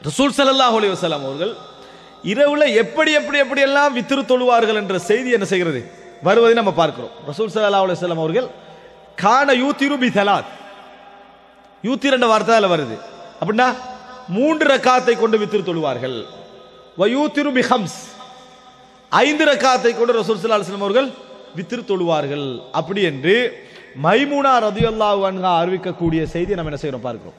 ரசூல் ஸல்லல்லாஹு அலைஹி வஸல்லம் அவர்கள் இரவுல எப்படியெல்லாம் வித்ரு தொழுவார்கள் என்ற செய்தி என்ன செய்கிறது வருவதை நம்ம பார்க்கிறோம். ரசூல் ஸல்லல்லாஹு அலைஹி வஸல்லம் அவர்கள் கான யூத்திரு பி ஸலாத், யூத்திர் என்ற வார்த்தையில வருது. அப்படின்னா 3 ரக்காத்தை கொண்டு வித்ரு தொழுவார்கள். வ யூத்திரு பி ஹம்ஸ், 5 ரக்காத்தை கொண்டு ரசூல் ஸல்லல்லாஹு அலைஹி வஸல்லம் அவர்கள் வித்ரு தொழுவார்கள். அப்படி என்று மைமூனா ரலியல்லாஹு அன்ஹா அறிவிக்கக்கூடிய செய்தியை நம்ம என்ன செய்யறோம் பார்க்கிறோம்.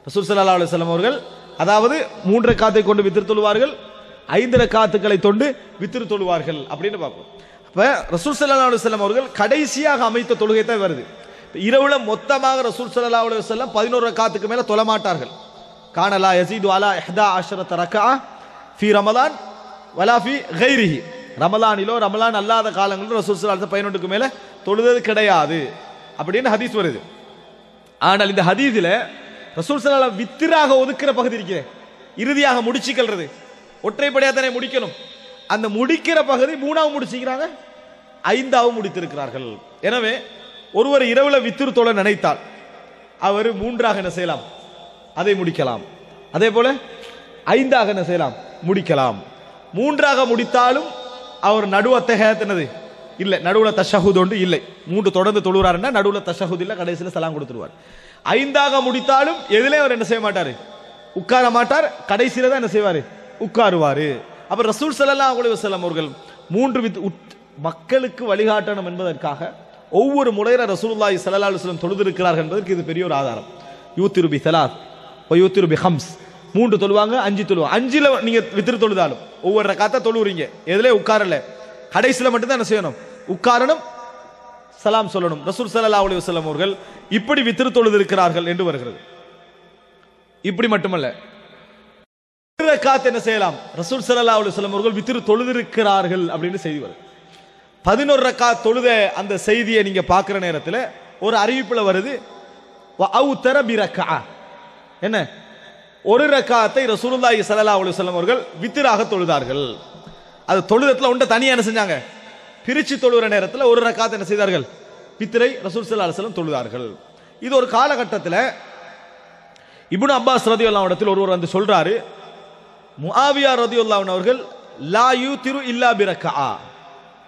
ரசூல் ஸல்லல்லாஹு அலைஹி வஸல்லம் அவர்கள் அதாவது 3 ரக்காத்தை கொண்டு வித்ரு தொழுவார்கள், 5 ரக்காத்துக்களை கொண்டு வித்ரு தொழுவார்கள் அப்படின்னு பார்ப்போம். அப்ப ரசூல் ஸல்லல்லாஹு அலைஹி வஸல்லம் அவர்கள் கடைசியாக அமைத்த தொழுகை தான் வருது. இரவுல மொத்தமாக ரசூல் ஸல்லல்லாஹு அலைஹி வஸல்லம் 11 ரக்காத்துக்கு மேல தொழ மாட்டார்கள். கானலா யஸீது அலா 11 ரக்அ ஃபீ ரமலான் வலா ஃபீ கைரிஹி, ரமலானிலோ ரமலான் அல்லாத காலங்களிலும் ரசூல் ஸல்லல்லாஹு அலைஹி வஸல்லம் 11க்கு மேல தொழுதது கிடையாது அப்படின்னு ஹதீஸ் வருது. ஆனால் இந்த ஹதீஸில ரசூல் ஸல்லல்லாஹு அலைஹி வஸல்லம் வித்ராக ஒதுக்குற பகுதி இருக்கிறது, இறுதியாக முடிச்சுக்கிறது, ஒற்றைப்படையா தானே முடிக்கணும். அந்த முடிக்கிற பகுதி 3ஆவது முடிச்சுக்கிறாங்க, 5ஆவது முடித்திருக்கிறார்கள். எனவே ஒருவர் இரவுல வித்ரு தொழ நினைத்தால் அவர் 3ஆக என்ன செய்யலாம், அதை முடிக்கலாம். அதே போல 5ஆக என்ன செய்யலாம், முடிக்கலாம். 3ஆக முடித்தாலும் அவர் நடுவ தஹியத் என்னது இல்லை, நடுவுல தஷஹுத் ஒன்று இல்லை. 3 தொடர்ந்து தொழுகிறாருன்னா நடுவுல தஷஹுத் இல்லை, கடைசியில் சலாம் கொடுத்துருவார். 5ஆக முடித்தாலும் எதிலே அவர் என்ன செய்ய மாட்டார், உட்கார மாட்டார், கடைசியில தான் என்ன செய்வார், உட்காருவாரு. அப்ப ரசூல் ஸல்லல்லாஹு அலைஹி வஸல்லம் அவர்கள் 3 மக்களுக்கு வழிகாட்டணும் என்பதற்காக ஒவ்வொரு முறையில ரசூலுல்லாஹி ஸல்லல்லாஹு அலைஹி வஸல்லம் தொழுதிருக்கிறார்கள் என்பதற்கு இது பெரிய ஒரு ஆதாரம். யூத்திரு பி ஸலாத் வ யூத்திரு பி ஹம்ஸ், 3 தொழுவாங்க, 5 தொழுவாங்க. 5ல நீங்க வித்ரு தொழுதாலும் ஒவ்வொரு ரக்காத்தை தொழுறீங்க, எதிலே உட்காரல, கடைசியில மட்டும் தான் என்ன செய்யணும், உட்காரணும், சலாம் சொல்லணும். ரசூல் ஸல்லல்லாஹு அலைஹி வஸல்லம் அவர்கள் இப்படி வித்ரு தொழுதிருக்கிறார்கள் என்று வருகிறது. இப்படி மட்டுமல்ல, ரக்காத் என்ன செய்யலாம், ரசூல் ஸல்லல்லாஹு அலைஹி வஸல்லம் அவர்கள் வித்ரு தொழுதிருக்கிறார்கள் அப்படின்னு செய்தி வருது. 11 ரக்காத் தொழுத அந்த செய்தியை நீங்க பார்க்கிற நேரத்தில் ஒரு அறிவிப்புல வருது, வஅவுதர பிரக்கஅ, என்ன, ஒரு ரக்காத்தை ரசூலுல்லாஹி ஸல்லல்லாஹு அலைஹி வஸல்லம் அவர்கள் வித்ராக தொழுதார்கள். அது தொழுதத்துல ஒன்றை தனியா என்ன செஞ்சாங்க, பிரிச்சு தொழுகிற நேரத்தில் ஒரு ரக்காத் என்ன செய்தார்கள், வித்ரை ரசூல் ஸல்லல்லாஹு அலைஹி வஸல்லம் தொழுதார்கள். இது ஒரு காலகட்டத்தில் இப்னு அப்பாஸ் ரலியல்லாஹு அன்ஹு இடத்தில் ஒருவர் வந்து சொல்றாரு, முஆவியா ரலியல்லாஹு அன்ஹு அவர்கள் லா யூத்திரு இல்லா பிரக்கஅ,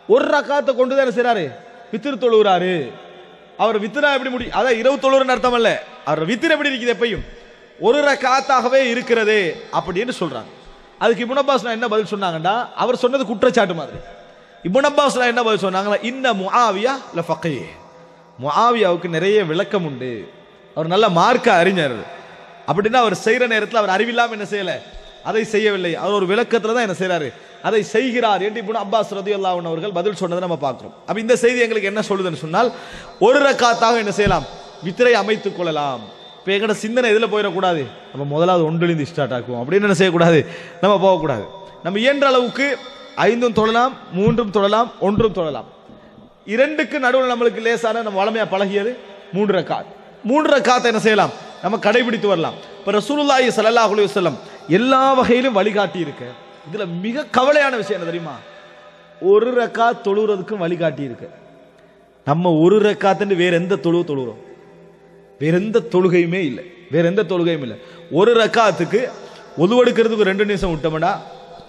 ஒரு ரக்காத்தை கொண்டு தான் என்ன செய்றாரு, வித்ரு தொழுகிறாரு. அவர் வித்ரா எப்படி முடி, அதான் இரவு தொழுகிறன்னு அர்த்தம் அல்ல, அவர் வித்ர் எப்படி இருக்குது, எப்பயும் ஒரு ரக்காத்தாகவே இருக்கிறது அப்படின்னு சொல்றாங்க. அதுக்கு இப்னு அப்பாஸ் என்ன பதில் சொன்னாங்கடா, அவர் சொன்னது குற்றச்சாட்டு மாதிரி. இப்னு அப்பாஸ் என்ன பதில் சொன்னாங்களா, இன்ன முஆவியா லஃபகீஹ், முஆவியாவுக்கு நிறைய விளக்கம் உண்டு, அவர் நல்ல மார்க்க அறிஞர். அப்படின்னா அவர் செய்யற நேரத்தில் அவர் அறிவில்லாம என்ன செய்யல, அதை செய்யவில்லை, அவர் ஒரு விளக்கத்துல தான் என்ன செய்யறாரு, அதை செய்கிறார் என்று இப்னு அப்பாஸ் ரலியல்லாஹு அன்ஹு அவர்கள் பதில் சொன்னதை நம்ம பார்க்கிறோம். அப்ப இந்த செய்தி எங்களுக்கு என்ன சொல்லுதுன்னு சொன்னால், ஒரு ரக்காத்தாக என்ன செய்யலாம், வித்ரை அமைத்துக் கொள்ளலாம். இப்போ எங்கட சிந்தனை எதில் போயிடக்கூடாது, நம்ம முதலாவது ஒன்றிலிருந்து ஸ்டார்ட் ஆக்குவோம் அப்படின்னு என்ன செய்யக்கூடாது, நம்ம போகக்கூடாது. நம்ம இயன்ற அளவுக்கு 5ம் தொழலாம், 3ம் தொழலாம், 1ம் தொழலாம். 2க்கு நடுவில் நம்மளுக்கு லேசான நம்ம வளமையா பழகியது 3 ரக்காத். 3 ரக்காத்தை என்ன செய்யலாம், நம்ம கடைபிடித்து வரலாம். இப்போ ரசூலுல்லாஹி ஸல்லல்லாஹு அலைஹி வஸல்லம் எல்லா வகையிலும் வழிகாட்டி இருக்கு. இதுல மிக கவலையான விஷயம் என்ன தெரியுமா, ஒரு ரக்காத் தொழுறதுக்கும் வழிகாட்டி இருக்கு. நம்ம ஒரு ரக்காத்துன்னு வேற எந்த தொழுகிறோம், வேற எந்த தொழுகையுமே இல்லை, வேற எந்த தொழுகையும் இல்லை. ஒரு ரக்காத்துக்கு ஒதுவெடுக்கிறதுக்கு 2 நிமிஷம் விட்டோம்டா,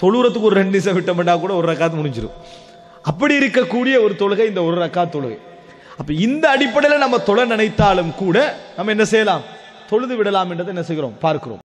தொழுறதுக்கு ஒரு 2 நிமிஷம் விட்டோம்டா கூட ஒரு ரக்காத்து முடிஞ்சிடும். அப்படி இருக்கக்கூடிய ஒரு தொழுகை இந்த ஒரு ரக்காத் தொழுகை. அப்ப இந்த அடிப்படையில் நம்ம தொழ நினைத்தாலும் கூட நம்ம என்ன செய்யலாம், தொழுது விடலாம் என்றதை என்ன செய்கிறோம் பார்க்கிறோம்.